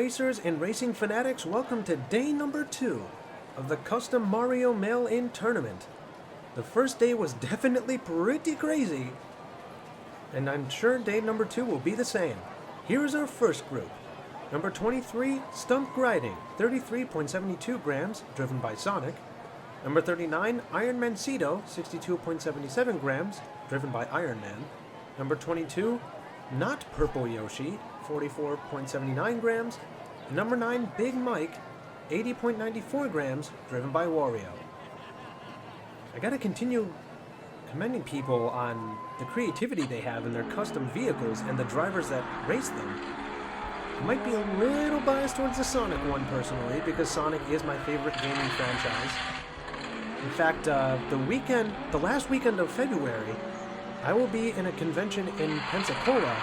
racers and racing fanatics, welcome to day number 2 of the Custom Mario Mail-In Tournament. The first day was definitely pretty crazy, and I'm sure day number 2 will be the same. Here is our first group. Number 23, Stump Grinding, 33.72 grams, driven by Sonic. Number 39, Iron Mancito, 62.77 grams, driven by Iron Man. Number 22, Not Purple Yoshi, 44.79 grams. And number 9, Big Mike, 80.94 grams, driven by Wario. I gotta continue commending people on the creativity they have in their custom vehicles and the drivers that race them. I might be a little biased towards the Sonic one personally, because Sonic is my favorite gaming franchise. In fact, the last weekend of February, I will be in a convention in Pensacola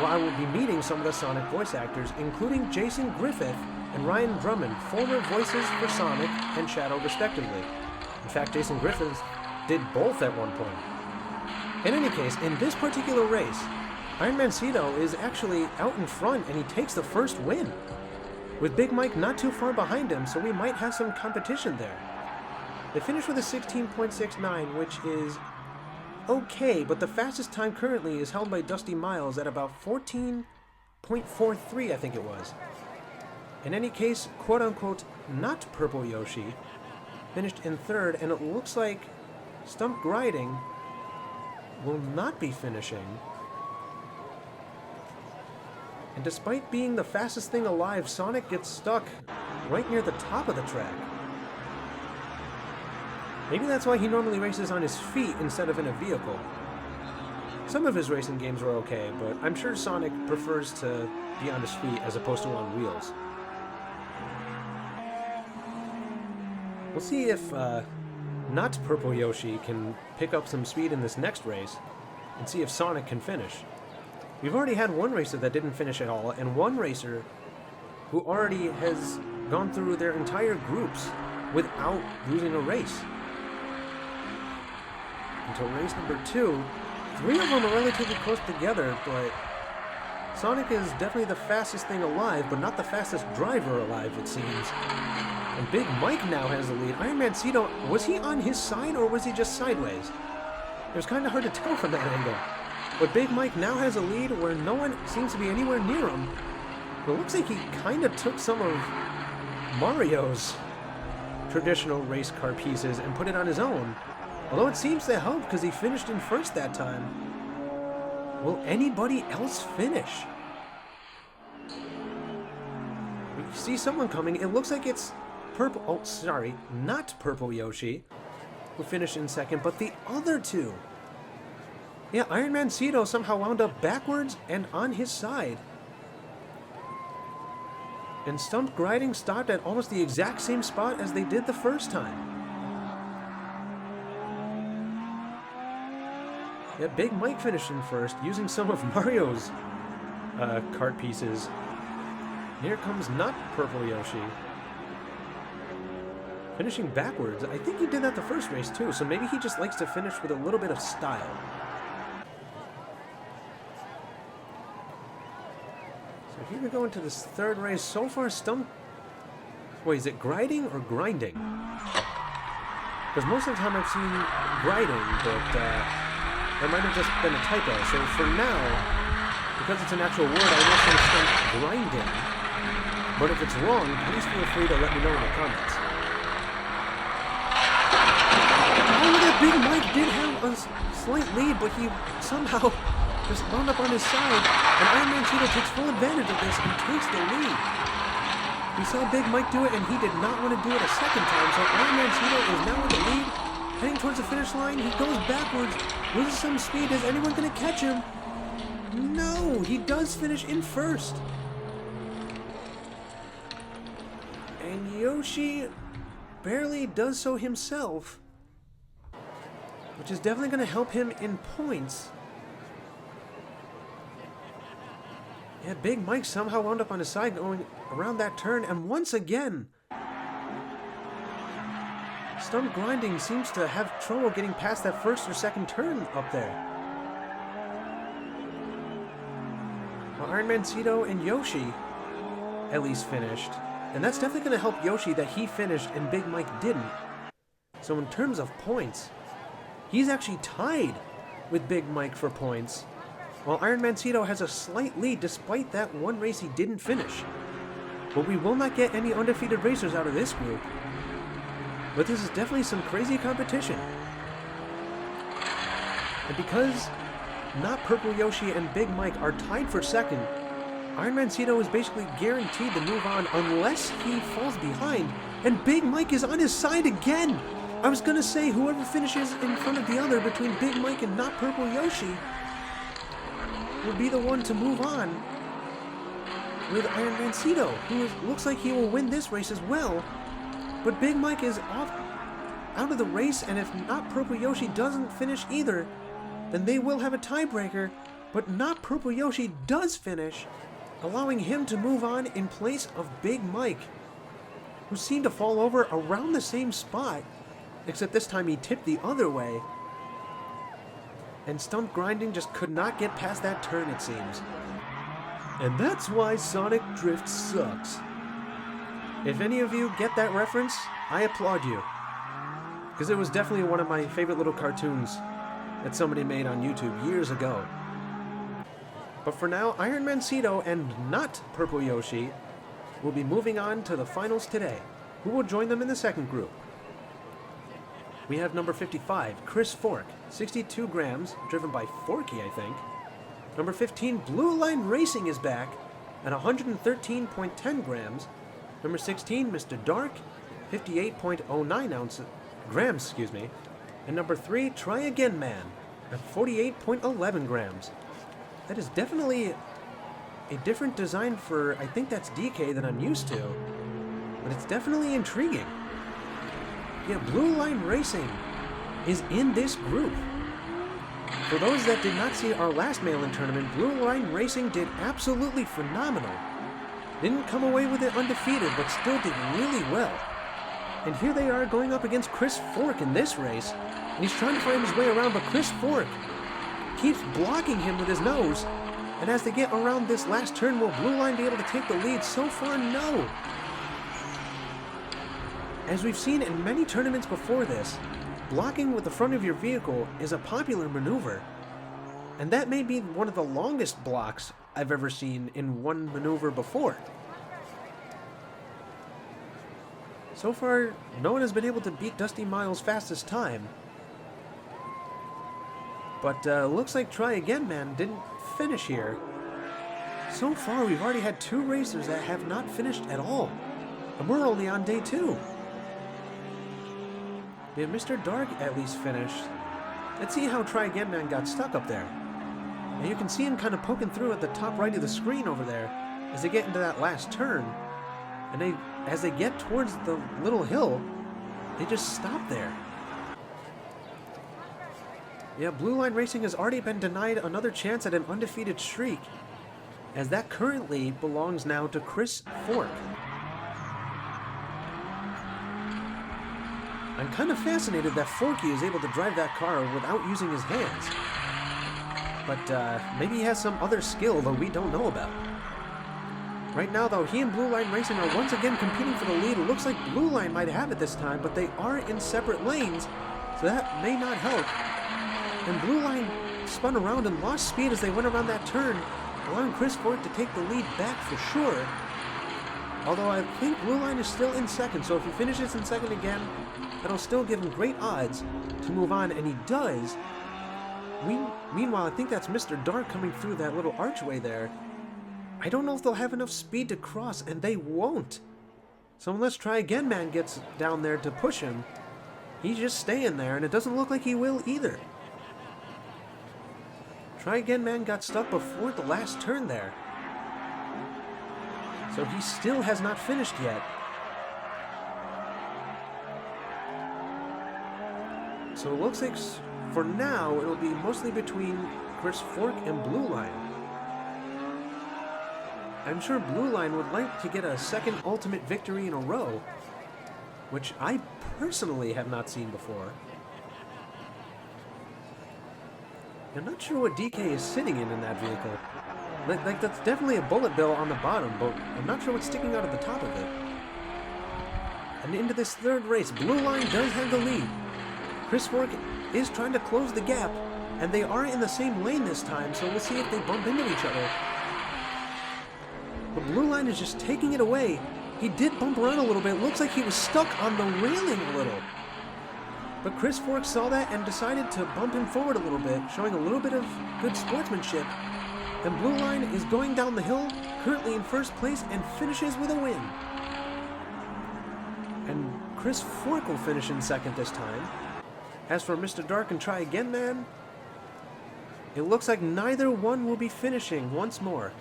where I will be meeting some of the Sonic voice actors, including Jason Griffith and Ryan Drummond, former voices for Sonic and Shadow respectively. In fact, Jason Griffith did both at one point. In any case, in this particular race, Iron Mancito is actually out in front and he takes the first win, with Big Mike not too far behind him, so we might have some competition there. They finished with a 16.69, which is okay, but the fastest time currently is held by Dusty Miles at about 14.43, I think it was. In any case, quote-unquote, Not Purple Yoshi finished in third, and it looks like Stump Grinding will not be finishing. And despite being the fastest thing alive, Sonic gets stuck right near the top of the track. Maybe that's why he normally races on his feet instead of in a vehicle. Some of his racing games are okay, but I'm sure Sonic prefers to be on his feet as opposed to on wheels. We'll see if Not Purple Yoshi can pick up some speed in this next race, and see if Sonic can finish. We've already had one racer that didn't finish at all, and one racer who already has gone through their entire groups without losing a race. Until race number 2, 3 of them are relatively close together, but Sonic is definitely the fastest thing alive, but not the fastest driver alive, it seems. And Big Mike now has the lead. Iron Mancito, was he on his side or was he just sideways? It was kind of hard to tell from that angle. But Big Mike now has a lead where no one seems to be anywhere near him. It looks like he kind of took some of Mario's traditional race car pieces and put it on his own. Although it seems to help because he finished in first that time. Will anybody else finish? We see someone coming. It looks like it's Purple... Oh, sorry. Not Purple Yoshi, who finished in second, but the other two. Yeah, Iron Mancito somehow wound up backwards and on his side. And Stump Grinding stopped at almost the exact same spot as they did the first time. Yeah, Big Mike finished in first, using some of Mario's kart pieces. Here comes Not Purple Yoshi. Finishing backwards. I think he did that the first race too, so maybe he just likes to finish with a little bit of style. So here we go into this third race. So far, Stump... Wait, is it grinding or grinding? Because most of the time I've seen grinding, but that might have just been a typo. So for now, because it's an actual word, I will say Stump Grinding. But if it's wrong, please feel free to let me know in the comments. Oh, that Big Mike did have a slight lead, but he somehow just wound up on his side, and Iron Mancito takes full advantage of this and takes the lead. We saw Big Mike do it, and he did not want to do it a second time, so Iron Mancito is now in the lead, heading towards the finish line. He goes backwards, loses some speed. Is anyone going to catch him? No, he does finish in first. And Yoshi barely does so himself, which is definitely going to help him in points. Yeah, Big Mike somehow wound up on his side going around that turn, and once again, Stump Grinding seems to have trouble getting past that first or second turn up there. While Iron Mancito and Yoshi at least finished. And that's definitely going to help Yoshi that he finished and Big Mike didn't. So in terms of points, he's actually tied with Big Mike for points, while Iron Mancito has a slight lead despite that one race he didn't finish. But we will not get any undefeated racers out of this group. But this is definitely some crazy competition. And because not Purple Yoshi and Big Mike are tied for second, Iron Mancito is basically guaranteed to move on unless he falls behind, and Big Mike is on his side again! I was gonna say whoever finishes in front of the other between Big Mike and not Purple Yoshi will be the one to move on with Iron Mancito, who looks like he will win this race as well. But Big Mike is out of the race, and if not Purple Yoshi doesn't finish either, then they will have a tiebreaker, but not Purple Yoshi does finish, allowing him to move on in place of Big Mike, who seemed to fall over around the same spot, except this time he tipped the other way, and Stump Grinding just could not get past that turn, it seems. And that's why Sonic Drift sucks. If any of you get that reference, I applaud you, because it was definitely one of my favorite little cartoons that somebody made on YouTube years ago. But for now, Iron Mancito and not Purple Yoshi will be moving on to the finals today. Who will join them in the second group? We have number 55, Chris Fork, 62 grams, driven by Forky, I think. Number 15, Blue Line Racing is back at 113.10 grams. Number 16, Mr. Dark, 58.09 grams. And number 3, Try Again Man, at 48.11 grams. That is definitely a different design for, I think that's DK than I'm used to, but it's definitely intriguing. Yeah, Blue Line Racing is in this group. For those that did not see our last mail-in tournament, Blue Line Racing did absolutely phenomenal. Didn't come away with it undefeated, but still did really well. And here they are going up against Chris Fork in this race, and he's trying to find his way around, but Chris Fork keeps blocking him with his nose, and as they get around this last turn, will Blue Line be able to take the lead? So far, no. As we've seen in many tournaments before this, blocking with the front of your vehicle is a popular maneuver, and that may be one of the longest blocks I've ever seen in one maneuver before. So far, no one has been able to beat Dusty Miles' fastest time, but looks like Try Again Man didn't finish here. So far, we've already had 2 racers that have not finished at all, and we're only on day 2. Yeah, Mr. Dark at least finished. Let's see how Try Again Man got stuck up there. And you can see him kind of poking through at the top right of the screen over there as they get into that last turn. And as they get towards the little hill, they just stop there. Yeah, Blue Line Racing has already been denied another chance at an undefeated streak, as that currently belongs now to Chris Fork. I'm kind of fascinated that Forky is able to drive that car without using his hands. But maybe he has some other skill that we don't know about. Right now, though, he and Blue Line Racing are once again competing for the lead. It looks like Blue Line might have it this time, but they are in separate lanes, so that may not help. And Blue Line spun around and lost speed as they went around that turn, allowing Chris Fork to take the lead back for sure. Although I think Blue Line is still in second, so if he finishes in second again, that'll still give him great odds to move on, and he does. Meanwhile, I think that's Mr. Dark coming through that little archway there. I don't know if they'll have enough speed to cross, and they won't. So unless Try Again Man gets down there to push him, he's just staying there, and it doesn't look like he will either. Try Again Man got stuck before the last turn there, so he still has not finished yet. So it looks like for now it'll be mostly between Chris Fork and Blue Line. I'm sure Blue Line would like to get a second ultimate victory in a row, which I personally have not seen before. I'm not sure what DK is sitting in that vehicle. Like that's definitely a bullet bill on the bottom, but I'm not sure what's sticking out of the top of it. And into this third race, Blue Line does have the lead. Chris Fork is trying to close the gap, and they are in the same lane this time, so we'll see if they bump into each other. But Blue Line is just taking it away. He did bump around a little bit. Looks like he was stuck on the railing a little. But Chris Fork saw that and decided to bump him forward a little bit, showing a little bit of good sportsmanship. And Blue Line is going down the hill, currently in first place, and finishes with a win. And Chris Fork will finish in second this time. As for Mr. Dark and Try Again Man, it looks like neither one will be finishing once more.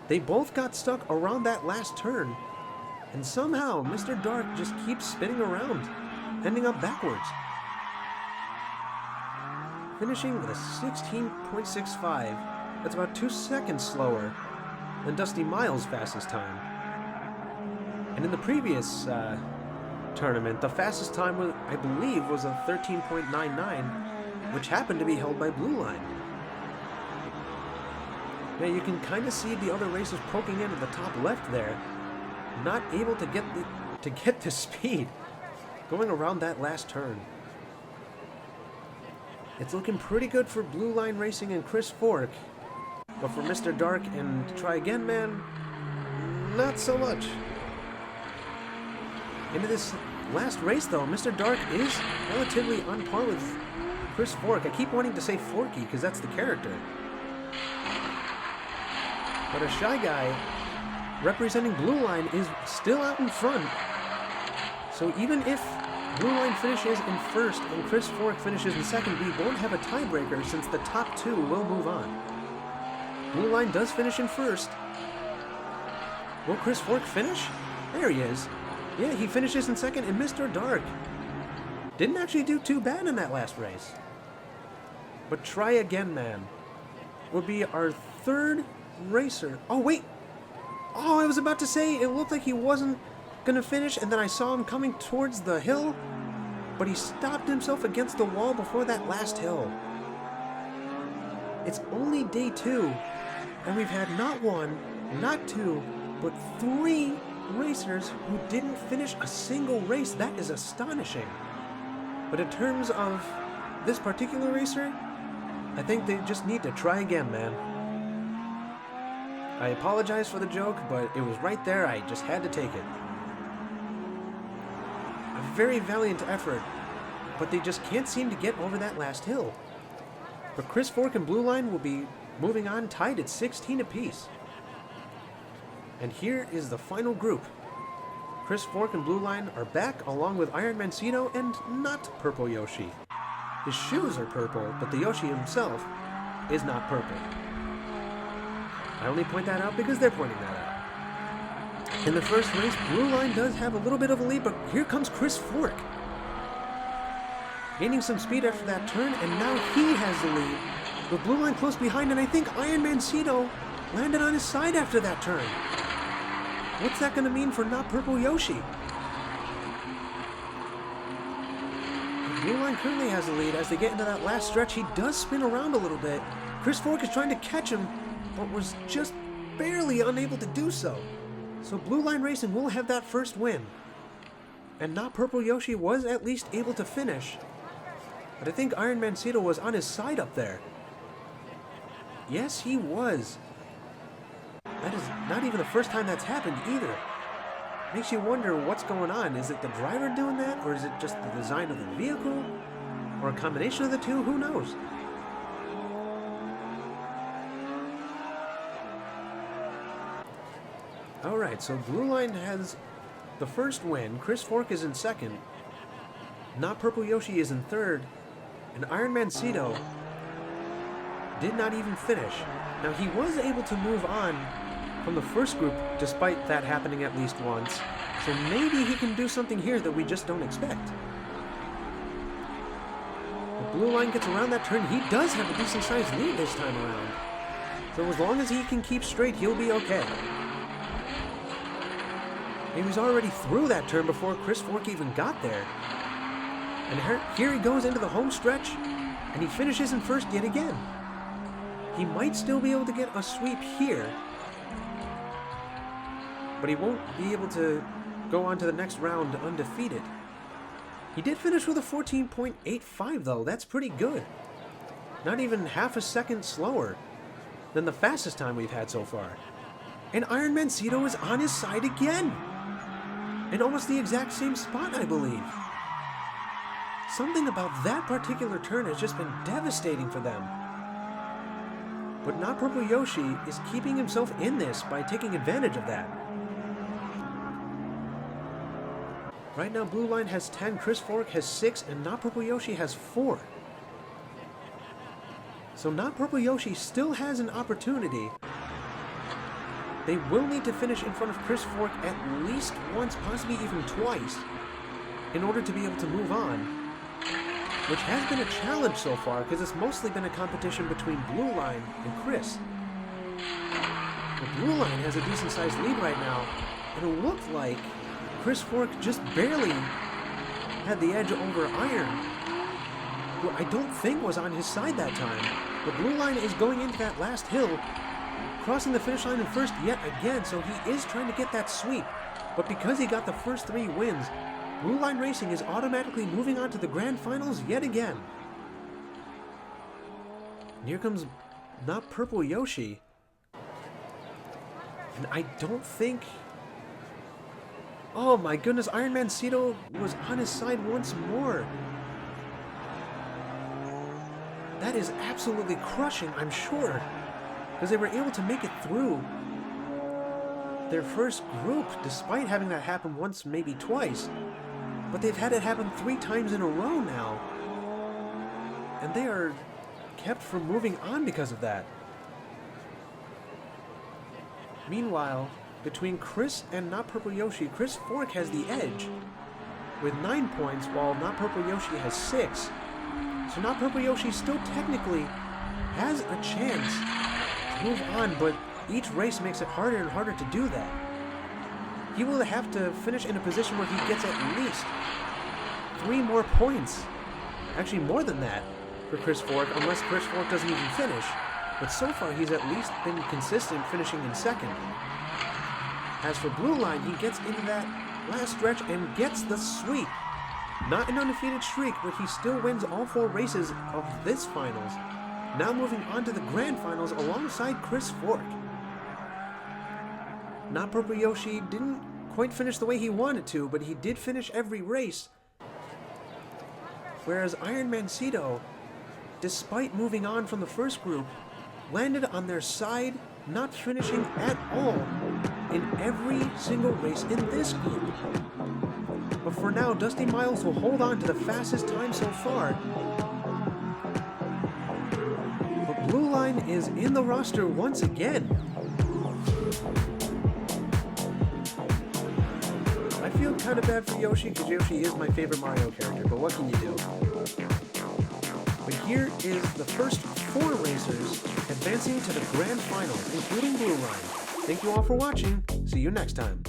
They both got stuck around that last turn, and somehow Mr. Dark just keeps spinning around, ending up backwards. Finishing with a 16.65. That's about 2 seconds slower than Dusty Miles' fastest time. And in the previous tournament, the fastest time, I believe, was a 13.99, which happened to be held by Blue Line. Now you can kind of see the other racers poking into the top left there, not able to get the speed going around that last turn. It's looking pretty good for Blue Line Racing and Chris Fork, but for Mr. Dark and Try Again Man, not so much. Into this last race though, Mr. Dark is relatively on par with Chris Fork. I keep wanting to say Forky because that's the character. But a Shy Guy representing Blue Line is still out in front. So even if Blue Line finishes in first and Chris Fork finishes in second, we won't have a tiebreaker since the top two will move on. Blue Line does finish in first. Will Chris Fork finish? There he is. Yeah, he finishes in second, and Mr. Dark didn't actually do too bad in that last race. But Try Again Man will be our third racer. Oh, wait. Oh, I was about to say, it looked like he wasn't going to finish, and then I saw him coming towards the hill, but he stopped himself against the wall before that last hill. It's only day 2, and we've had not 1, not 2, but 3 racers who didn't finish a single race. That is astonishing. But in terms of this particular racer, I think they just need to try again, man. I apologize for the joke, but it was right there. I just had to take it. A very valiant effort, but they just can't seem to get over that last hill. But Chris Fork and Blue Line will be moving on, tied at 16 apiece. And here is the final group. Chris Fork and Blue Line are back along with Iron Mancito and not Purple Yoshi. His shoes are purple, but the Yoshi himself is not purple. I only point that out because they're pointing that out. In the first race, Blue Line does have a little bit of a lead, but here comes Chris Fork. Gaining some speed after that turn, and now he has the lead. With Blue Line close behind, and I think Iron Mancito landed on his side after that turn. What's that going to mean for not Purple Yoshi? Blue Line currently has the lead. As they get into that last stretch, he does spin around a little bit. Chris Fork is trying to catch him, but was just barely unable to do so. So Blue Line Racing will have that first win. And not Purple Yoshi was at least able to finish. But I think Iron Mancito was on his side up there. Yes, he was. That is not even the first time that's happened either. Makes you wonder what's going on. Is it the driver doing that? Or is it just the design of the vehicle? Or a combination of the two? Who knows? Alright, so Blue Line has the first win. Chris Fork is in second. Not Purple Yoshi is in third. And Iron Mancito did not even finish. Now, he was able to move on from the first group, despite that happening at least once. So maybe he can do something here that we just don't expect. The Blue Line gets around that turn. He does have a decent-sized lead this time around. So as long as he can keep straight, he'll be okay. He was already through that turn before Chris Fork even got there. And here he goes into the home stretch, and he finishes in first yet again. He might still be able to get a sweep here, but he won't be able to go on to the next round undefeated. He did finish with a 14.85 though. That's pretty good. Not even half a second slower than the fastest time we've had so far. And Iron Man Cito is on his side again. In almost the exact same spot, I believe. Something about that particular turn has just been devastating for them. But Not Purple Yoshi is keeping himself in this by taking advantage of that. Right now, Blue Line has 10, Chris Fork has 6, and Not Purple Yoshi has 4. So Not Purple Yoshi still has an opportunity. They will need to finish in front of Chris Fork at least once, possibly even twice, in order to be able to move on, which has been a challenge so far because it's mostly been a competition between Blue Line and Chris. The Blue Line has a decent-sized lead right now, and it looked like Chris Fork just barely had the edge over Iron, who I don't think was on his side that time. The Blue Line is going into that last hill, crossing the finish line in first yet again, so he is trying to get that sweep. But because he got the first 3 wins, Blue Line Racing is automatically moving on to the Grand Finals yet again. And here comes Not Purple Yoshi. And I don't think... Oh my goodness, Iron Man Cito was on his side once more. That is absolutely crushing, I'm sure. Because they were able to make it through their first group, despite having that happen once, maybe twice. But they've had it happen 3 times in a row now. And they are kept from moving on because of that. Meanwhile, between Chris and Not Purple Yoshi, Chris Fork has the edge with 9 points, while Not Purple Yoshi has 6. So Not Purple Yoshi still technically has a chance to move on, but each race makes it harder and harder to do that. He will have to finish in a position where he gets at least 3 more points. Actually, more than that for Chris Fork, unless Chris Fork doesn't even finish. But so far, he's at least been consistent, finishing in second. As for Blue Line, he gets into that last stretch and gets the sweep. Not an undefeated streak, but he still wins all 4 races of this finals. Now moving on to the Grand Finals alongside Chris Fork. Not Purple Yoshi didn't quite finish the way he wanted to, but he did finish every race. Whereas Iron Man Cito, despite moving on from the first group, landed on their side, not finishing at all in every single race in this group. But for now, Dusty Miles will hold on to the fastest time so far. But Blue Line is in the roster once again. I feel kind of bad for Yoshi, because Yoshi is my favorite Mario character, but what can you do? But here is the first 4 racers advancing to the Grand Finals, including Blue Line. Thank you all for watching. See you next time.